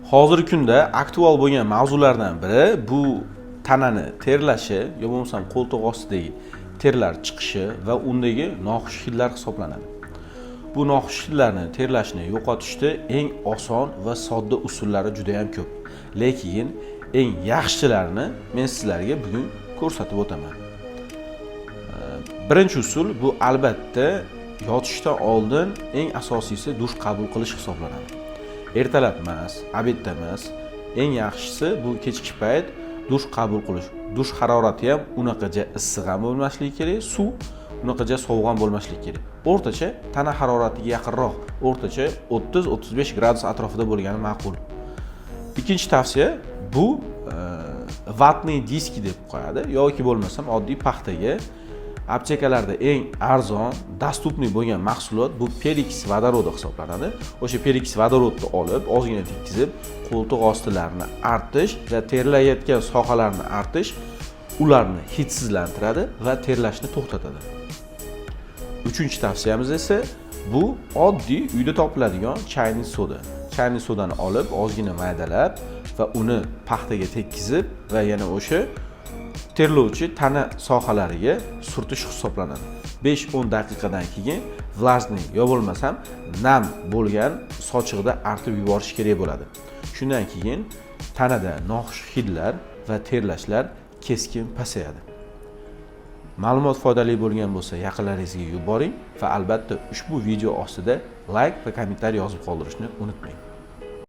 Hozirgi kunda aktual bo'lgan mavzulardan biri bu tanani terlashi, yo bo'lmasam qo'ltiq ostidagi terlar chiqishi va undagi noxush hidlar hisoblanadi. Bu noxush hidlarni terlashni yo'qotishda eng oson va sodda usullari juda ham ko'p. Lekin eng yaxshilarini men sizlarga bugun ko'rsatib o'taman. Birinchi usul bu albatta yotishdan oldin eng asosiysi dush qabul qilish hisoblanadi. Ertalab emas, obedda emas, eng yaxshisi bu kechki payt dush qabul qilish. Dush harorati ham unaqacha issiq ham bo'lmasligi kerak, suv unaqacha sovuq ham bo'lmasligi kerak. O'rtacha tana haroratiga yaqinroq, o'rtacha 30-35 gradus atrofida bo'lgani ma'qul. Ikkinchi tavsiya bu vatniy diski deb qo'yadi yoki bo'lmasam oddiy paxtaga. Aptekalarda eng arzon, dostupniy bo'lgan mahsulot bu Perix vodorodi hisoblanadi. O'sha Perix vodorodni olib, ozgina tekkizib, qo'ltiq ostilarini artish va terlayotgan sohalarni artish ularni hidsizlantiradi va terlashni to'xtatadi. Uchinchi tavsiyamiz esa bu oddiy uyda topiladigan chayniy soda. Chayniy sodani olib, ozgina maydalab va uni paxtaga tekkizib va yana o'sha terlovchi tana sohalariga surtish hisoblanadi. 5-10 daqiqadan keyin vlajniy yo bo'lmasam nam bo'lgan sochiqda artib yuborish kerak bo'ladi. Shundan keyin tanada noxush hidlar va terlashlar keskin pasayadi. Ma'lumot foydali bo'lgan bo'lsa, yaqinlaringizga yuboring va albatta ushbu video ostida like va kommentariy yozib qoldirishni unutmang.